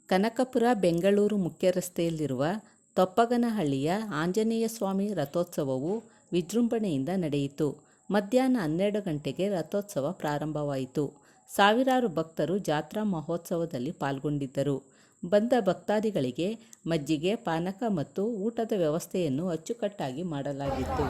ಕನಕಪುರ ಬೆಂಗಳೂರು ಮುಖ್ಯ ರಸ್ತೆಯಲ್ಲಿರುವ ತೊಪ್ಪಗನಹಳ್ಳಿಯ ಆಂಜನೇಯ ಸ್ವಾಮಿ ರಥೋತ್ಸವವು ವಿಜೃಂಭಣೆಯಿಂದ ನಡೆಯಿತು. ಮಧ್ಯಾಹ್ನ 12 ಗಂಟೆಗೆ ರಥೋತ್ಸವ ಪ್ರಾರಂಭವಾಯಿತು. ಸಾವಿರಾರು ಭಕ್ತರು ಜಾತ್ರಾ ಮಹೋತ್ಸವದಲ್ಲಿ ಪಾಲ್ಗೊಂಡಿದ್ದರು. ಬಂದ ಭಕ್ತಾದಿಗಳಿಗೆ ಮಜ್ಜಿಗೆ, ಪಾನಕ ಮತ್ತು ಊಟದ ವ್ಯವಸ್ಥೆಯನ್ನು ಅಚ್ಚುಕಟ್ಟಾಗಿ ಮಾಡಲಾಗಿತ್ತು.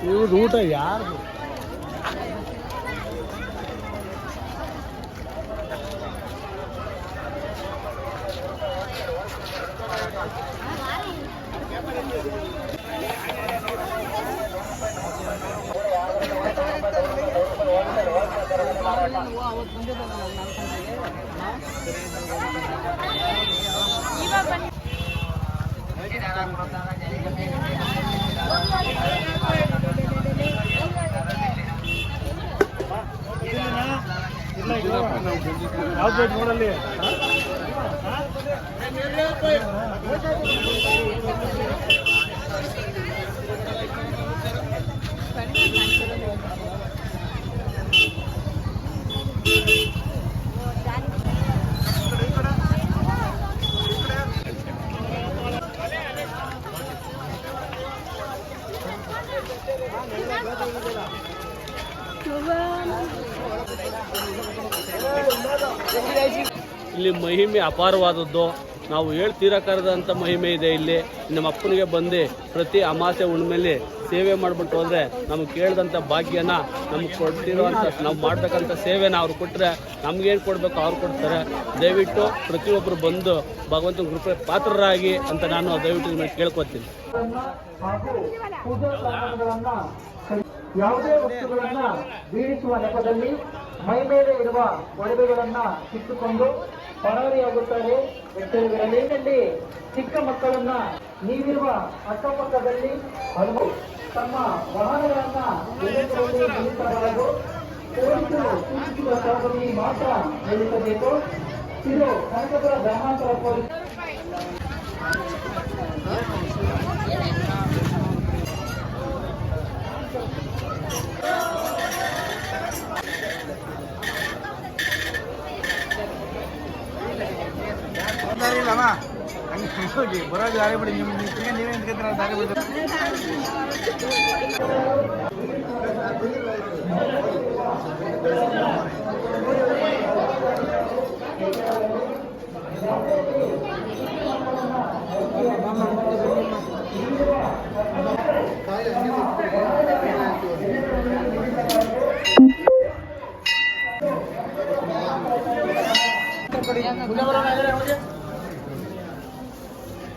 ಇವು ರೂಟ ಯಾರು ಯಾವ್ದು ನೋಡಲ್ಲಿ ಇಲ್ಲಿ ಮಹಿಮೆ ಅಪಾರವಾದದ್ದು. ನಾವು ಹೇಳ್ತೀರಕ್ಕಾರದಂಥ ಮಹಿಮೆ ಇದೆ ಇಲ್ಲಿ. ನಮ್ಮ ಅಪ್ಪನಿಗೆ ಬಂದು ಪ್ರತಿ ಅಮಾಸೆ ಹುಣ್ಣಿಮೆಯಲ್ಲಿ ಸೇವೆ ಮಾಡಿಬಿಟ್ಟು ಹೋದರೆ ನಮಗೆ ಕೇಳಿದಂಥ ಭಾಗ್ಯನ ನಮ್ಗೆ ಕೊಡ್ತಿರೋವಂಥ ನಾವು ಮಾಡಬೇಕಂತ ಸೇವೆನ ಅವ್ರು ಕೊಟ್ಟರೆ ನಮಗೇನು ಕೊಡಬೇಕು ಅವ್ರು ಕೊಡ್ತಾರೆ. ದಯವಿಟ್ಟು ಪ್ರತಿಯೊಬ್ಬರು ಬಂದು ಭಗವಂತನ ಕೃಪೆ ಪಾತ್ರರಾಗಿ ಅಂತ ನಾನು ದಯವಿಟ್ಟು ನಿಮಗೆ ಕೇಳ್ಕೊತೀನಿ. ಯಾವುದೇ ವಸ್ತುಗಳನ್ನ ಬೀಳಿಸುವ ನೆಪದಲ್ಲಿ ಮೈ ಮೇಲೆ ಇರುವ ಒಡವೆಗಳನ್ನ ಕಿತ್ತುಕೊಂಡು ಪರಾರಿಯಾಗುತ್ತಾರೆ ವ್ಯಕ್ತಿಗಳಲ್ಲಿ. ಚಿಕ್ಕ ಮಕ್ಕಳನ್ನ ನೀವಿರುವ ಅಕ್ಕಪಕ್ಕದಲ್ಲಿ ಹಲವು ತಮ್ಮ ವಾಹನಗಳನ್ನ ನಿಲ್ಲಿಸಬಾರದು. ಪೊಲೀಸರು ಸೂಚಿಸಿದ ಸ್ಥಳದಲ್ಲಿ ಮಾತ್ರ ನಿಲ್ಲಿಸಬೇಕು. ಇದು ಕನಕಪುರ ಗ್ರಾಮಾಂತರ ಪೊಲೀಸ್. ಬರೋ ದಾರಿ ಬಿಡಿ, ನೀವೇ ನಿಂತ್ಕೊತೀರ ದಾರಿ ಬಿಡಿ.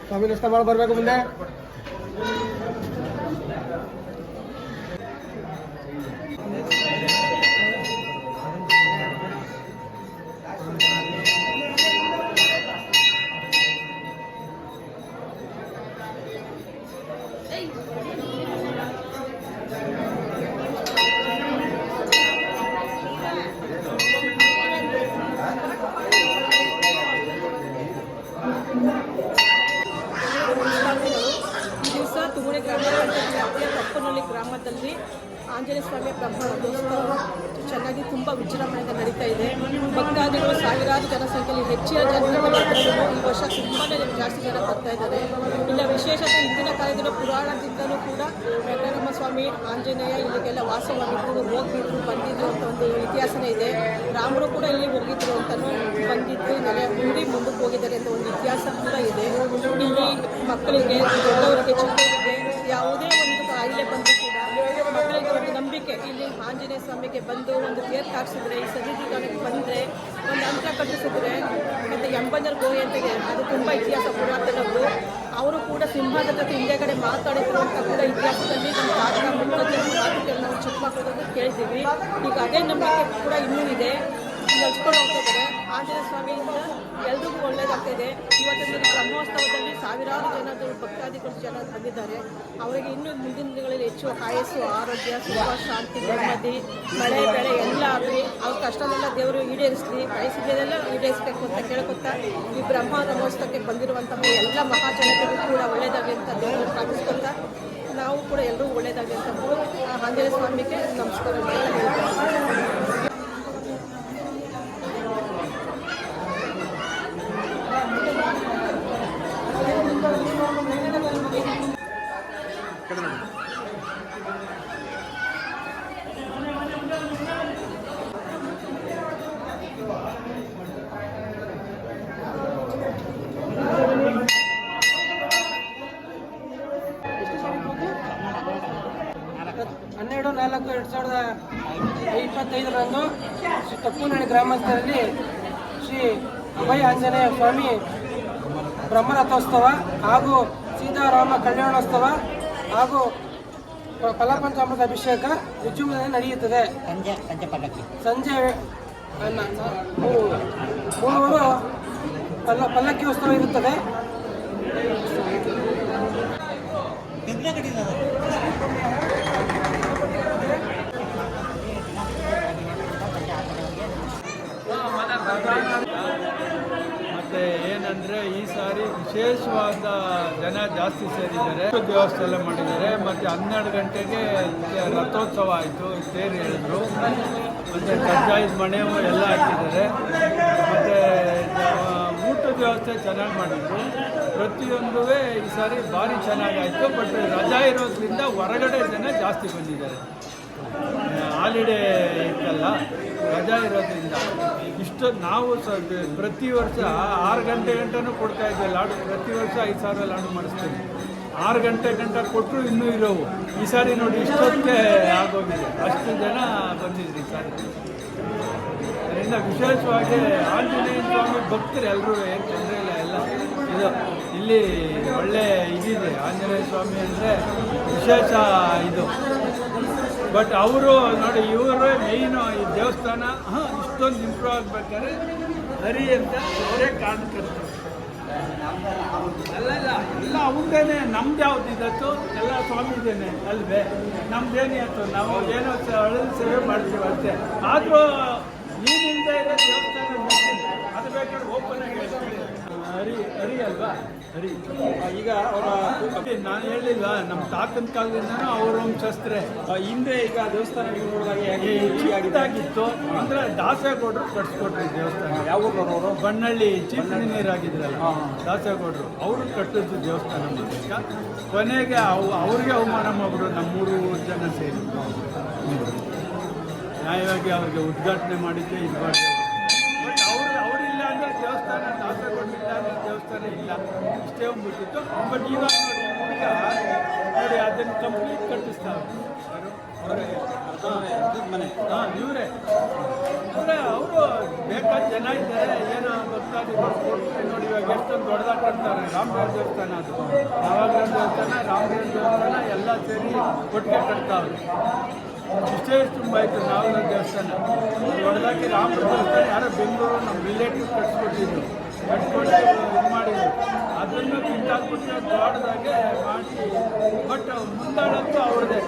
ಸ್ವಾಮಿ ಇಷ್ಟ ಮಾಡಿ ಬರಬೇಕು ಮುಂದೆ. ಗ್ರಾಮದಲ್ಲಿ ಆಂಜನೇಯ ಸ್ವಾಮಿಯ ಬ್ರಹ್ಮ ರಥೋತ್ಸವ ಚೆನ್ನಾಗಿ ತುಂಬ ವಿಜೃಂಭಣೆಯಿಂದ ನಡೀತಾ ಇದೆ. ಭಕ್ತಾದಿಗಳು ಸಾವಿರಾರು ಜನಸಂಖ್ಯೆಯಲ್ಲಿ ಹೆಚ್ಚಿನ ಜನಸಂಖ್ಯೆ ಈ ವರ್ಷ ತುಂಬಾ ಜಾಸ್ತಿ ಜನ ಬರ್ತಾ ಇದ್ದಾರೆ. ಇಲ್ಲ ವಿಶೇಷತೆ ಹಿಂದಿನ ಕಾಲದಲ್ಲಿ ಪುರಾಣದಿಂದಲೂ ಕೂಡ ವೆಂಕಟರಮಣ ಸ್ವಾಮಿ ಆಂಜನೇಯ ಇಲ್ಲಿಗೆಲ್ಲ ವಾಸವಾಗಿದ್ದು ಹೋಗಿದ್ರು ಬಂದಿದ್ರು ಅಂತ ಒಂದು ಇತಿಹಾಸನೇ ಇದೆ. ರಾಮರು ಕೂಡ ಇಲ್ಲಿ ಹೋಗಿದ್ರು ಅಂತಲೂ ಬಂದಿದ್ದು ನೆಲೆ ಮುಂದೆ ಮುಂದಕ್ಕೆ ಹೋಗಿದ್ದಾರೆ ಅಂತ ಒಂದು ಇತಿಹಾಸ ಕೂಡ ಇದೆ. ಇಲ್ಲಿ ಮಕ್ಕಳಿಗೆ ದೊಡ್ಡವರಿಗೆ ಚಿಕ್ಕವರಿಗೆ ಯಾವುದೇ ಒಂದು ಕಾಯಿಲೆ ಬಂದು ಕೂಡ ಮಕ್ಕಳಿಗೆ ಒಂದು ನಂಬಿಕೆ ಇಲ್ಲಿ ಆಂಜನೇಯ ಸ್ವಾಮಿಗೆ ಬಂದು ಒಂದು ತೇರು ಹಾಕ್ಸಿದ್ರೆ ಈ ಸನ್ನಿಧಿಗಳಿಗೆ ಬಂದರೆ ಒಂದು ಅಂತರ ಕಟ್ಟಿಸಿದ್ರೆ ಮತ್ತು ಎಂಬಂಜರ್ ಗೋಯಿ ಅಂತ ಅದು ತುಂಬ ಇತಿಹಾಸ ಪುರಾತನದ್ದು. ಅವರು ಕೂಡ ಸಿಂಹದ ಜೊತೆ ಹಿಂದೆಗಡೆ ಮಾತಾಡಿದ್ರು ಅಂತ ಕೂಡ ಇತಿಹಾಸದಲ್ಲಿ ನಮ್ಮ ತಾತ ಮುಖ್ಯಮಂತ್ರಿ ಮಾತುಗಳು ನಾವು ಚಿಕ್ಕ ಮಕ್ಕಳನ್ನು ಕೇಳಿದ್ದೀವಿ. ಈಗ ಅದೇ ನಂಬಿಕೆ ಕೂಡ ಇನ್ನೂ ಇದೆ, ನಡ್ಸ್ಕೊಂಡು ಹೋಗ್ತಿದ್ದಾರೆ. ಆಂಜನೇಯ ಸ್ವಾಮಿಯಿಂದ ಎಲ್ರಿಗೂ ಒಳ್ಳೆಯದಾಗ್ತಾಯಿದೆ. ಇವತ್ತಿನ ಬ್ರಹ್ಮೋತ್ಸವದಲ್ಲಿ ಸಾವಿರಾರು ಭಕ್ತಾದಿಗಳು ಜನ ಬಂದಿದ್ದಾರೆ. ಅವರಿಗೆ ಇನ್ನೂ ಮುಂದಿನ ದಿನಗಳಲ್ಲಿ ಹೆಚ್ಚು ಆಯಸ್ಸು, ಆರೋಗ್ಯ, ಸುಖ, ಶಾಂತಿ, ನೆಮ್ಮದಿ, ಮಳೆ ಬೆಳೆ ಎಲ್ಲ ಆಗಲಿ ಅವ್ರ ಕಷ್ಟನೆಲ್ಲ ದೇವರು ಈಡೇರಿಸಲಿ, ಬಯಸಿದ್ದೆಲ್ಲ ಈಡೇರಿಸಬೇಕು ಅಂತ ಕೇಳ್ಕೊತಾ ಈ ಬ್ರಹ್ಮ ರಥೋತ್ಸವಕ್ಕೆ ಬಂದಿರುವಂತಹ ಎಲ್ಲ ಮಹಾಜನತೆಗೂ ಕೂಡ ಒಳ್ಳೆಯದಾಗಲಿ ಅಂತ ದೇವರು ಪ್ರಾರ್ಥಿಸ್ಕೊತಾ ನಾವು ಕೂಡ ಎಲ್ಲರೂ ಒಳ್ಳೆಯದಾಗಲಿ ಅಂತ ಆಂಜನೇಯ ಸ್ವಾಮಿಗೆ ನಮಸ್ಕಾರ ಹೇಳ್ತೀವಿ. ಹನ್ನೆರಡು 4/2025 ಶ್ರೀ ತಪ್ಪುನಹಳ್ಳಿ ಗ್ರಾಮಸ್ಥರಲ್ಲಿ ಶ್ರೀ ಅಭಯ ಆಂಜನೇಯ ಸ್ವಾಮಿ ಬ್ರಹ್ಮರಥೋತ್ಸವ ಹಾಗೂ ಸೀತಾರಾಮ ಕಲ್ಯಾಣೋತ್ಸವ ಹಾಗೂ ಫಲಪಂಚಾಮೃತ ಅಭಿಷೇಕ ವಿಜೃಂಭಣೆಯಿಂದ ನಡೆಯುತ್ತದೆ. ಸಂಜೆ 3 ಪಲ್ಲಕ್ಕಿ ಉತ್ಸವ ಇರುತ್ತದೆ. ಮತ್ತೆ ಏನಂದರೆ ಈ ಸಾರಿ ವಿಶೇಷವಾದ ಜನ ಜಾಸ್ತಿ ಸೇರಿದ್ದಾರೆ. ವ್ಯವಸ್ಥೆ ಎಲ್ಲ ಮಾಡಿದ್ದಾರೆ. ಮತ್ತು 12 ಗಂಟೆಗೆ ರಥೋತ್ಸವ ಆಯಿತು, ತೇರು ಹೇಳಿದ್ರು. ಮತ್ತು ಕಜ್ಜಾಯದ ಮಣೆ ಎಲ್ಲ ಹಾಕಿದ್ದಾರೆ. ಮತ್ತು ಊಟದ ವ್ಯವಸ್ಥೆ ಚೆನ್ನಾಗಿ ಮಾಡಿದ್ರು. ಪ್ರತಿಯೊಂದು ಈ ಸಾರಿ ಭಾರಿ ಚೆನ್ನಾಗಾಯಿತು. ಬಟ್ ರಜಾ ಇರೋದ್ರಿಂದ ಹೊರಗಡೆ ಜನ ಜಾಸ್ತಿ ಬಂದಿದ್ದಾರೆ. ಹಾಲಿಡೇ ಇತ್ತಲ್ಲ, ರಜಾ ಇರೋದ್ರಿಂದ ಇಷ್ಟು ನಾವು ಪ್ರತಿ ವರ್ಷ 6 ಗಂಟೆನೂ ಕೊಡ್ತಾ ಇದ್ದೆ ಲಾಡು. ಪ್ರತಿ ವರ್ಷ 5,000 ಲಾಡು ಮಾಡಿಸ್ತೀವಿ. 6 ಗಂಟೆ ಕೊಟ್ಟರು ಇನ್ನೂ ಇರೋವು. ಈ ಸಾರಿ ನೋಡಿ ಇಷ್ಟೊತ್ತಿಗೆ ಆಗೋಗಿದೆ, ಅಷ್ಟು ಜನ ಬಂದಿದ್ರು ಈ ಸಾರಿ. ಅದರಿಂದ ವಿಶೇಷವಾಗಿ ಆಂಜನೇಯ ಸ್ವಾಮಿ ಭಕ್ತರು ಎಲ್ಲರೂ ಏನು ತೊಂದರೆ ಇಲ್ಲ. ಎಲ್ಲ ಇದು ಇಲ್ಲಿ ಒಳ್ಳೆ ಇದಿದೆ. ಆಂಜನೇಯ ಸ್ವಾಮಿ ಅಂದರೆ ವಿಶೇಷ ಇದು. ಬಟ್ ಅವರು ನೋಡಿ, ಇವರೇ ಮೇಯ್ನು ಈ ದೇವಸ್ಥಾನ ಇಷ್ಟೊಂದು ಇಂಪ್ರೂವ್ ಆಗಬೇಕಾದ್ರೆ ಹರಿ ಅಂತ ಅವರೇ ಕಾಣ್ತಿರ್ತಾರೆ. ಅಲ್ಲ ಎಲ್ಲ ಅವ್ರದ್ದೇನೆ, ನಮ್ದು ಯಾವ್ದು ಇದತ್ತು ಎಲ್ಲ ಸ್ವಾಮಿದೇನೆ ಅಲ್ವೇ, ನಮ್ದೇನೇ ಆಯ್ತು. ನಾವು ಏನೋ ಅಳಲು ಸೇವೆ ಮಾಡ್ತೀವಿ ಅಷ್ಟೇ. ಆದರೂ ನೀನಿಂದ ಇರೋ ದೇವಸ್ಥಾನ ಅದು ಬೇಕಾದ್ರೆ ಓಪನ್ ಆಗಿ ಹೇಳ್ತೀವಿ. ಹರಿ ಅಲ್ವಾ, ಹರಿ. ಈಗ ಅವರ ನಾನು ಹೇಳಿಲ್ವಾ, ನಮ್ಮ ತಾತನ ಕಾಲದಿಂದನೂ ಅವರ ವಂಶಸ್ಥರೇ. ಹಿಂದೆ ಈಗ ದೇವಸ್ಥಾನ ನೋಡಿದಾಗ ಆಗಿತ್ತು ಅಂದ್ರೆ ದಾಸೇಗೌಡರು ಕಟ್ಸ್ಕೊಟ್ರು ದೇವಸ್ಥಾನ. ಯಾವ ಅವರು ಬಣ್ಣಳ್ಳಿ ಚೀಫ್ ಇಂಜಿನಿಯರ್ ಆಗಿದ್ರಲ್ಲ ದಾಸೇಗೌಡರು, ಅವರು ಕಟ್ಟಿದ್ದು ದೇವಸ್ಥಾನ ಮಾಡಬೇಕಾ. ಕೊನೆಗೆ ಅವ್ರಿಗೆ ಅವಮಾನ ಮಾಡ್ಬಿಡು ನಮ್ಮೂರು ಜನ ಸೇರಿ. ನ್ಯಾಯವಾಗಿ ಅವ್ರಿಗೆ ಉದ್ಘಾಟನೆ ಮಾಡಿದ್ದೆ ಇದು ಮಾಡಿದೆ. ಬಟ್ ಅವರಿಲ್ಲ ಅಂದರೆ ದೇವಸ್ಥಾನ, ದಾಸೇಗೌಡರಿಲ್ಲ ಅಂದರೆ ದೇವಸ್ಥಾನ ಇಲ್ಲ. ಇಷ್ಟೇ ಹೋಗ್ಬಿಟ್ಟಿತ್ತು. ಬಟ್ ಇವಾಗ ನೋಡಿ ಹುಡುಗ ನೋಡಿ ಅದನ್ನು ಕಂಪ್ಲೀಟ್ ಕಟ್ಟಿಸ್ತಾರೆ. ಮನೆ ಇವರೇ ಅಂದರೆ ಅವರು ಬೇಕಾದ ಜನ ಇದ್ದಾರೆ. ಏನೋ ಭಕ್ತಾದಿಗಳು ಕೊಡ್ತಾರೆ ನೋಡಿ. ಇವಾಗ ಎಷ್ಟೊಂದು ದೊಡ್ಡದಾಗಿ ಕಟ್ತಾರೆ. ರಾಮರಾಜ ದೇವಸ್ಥಾನ, ಅದು ನವಗ್ರಹ ದೇವಸ್ಥಾನ, ರಾಮರಾಜ ದೇವಸ್ಥಾನ ಎಲ್ಲ ಸೇರಿ ಕೊಟ್ಟಿಗೆ ಕಟ್ತಾವ್ರೆ. ಇಷ್ಟೇ ತುಂಬ ಆಯಿತು. ನವಗ್ರಹ ದೇವಸ್ಥಾನ ದೊಡ್ಡದಾಗಿ ರಾಮರಾಜ ದೇವಸ್ಥಾನ ಯಾರೋ ಬೆಂಗಳೂರು ನಮ್ಮ ರಿಲೇಟಿವ್ ಕಟ್ಸ್ಕೊಟ್ಟಿದ್ರು. ಕಟ್ಕೊಂಡು ಇದು ಮಾಡಿದ್ರು. ಅದನ್ನು ಕಿಂತಾಕ್ಬಿಟ್ಟು ದೊಡ್ಡದಾಗೆ ಮಾಡಿ. ಬಟ್ ಮುಂದಾಡಂತೂ ಅವ್ರದ್ದೇ.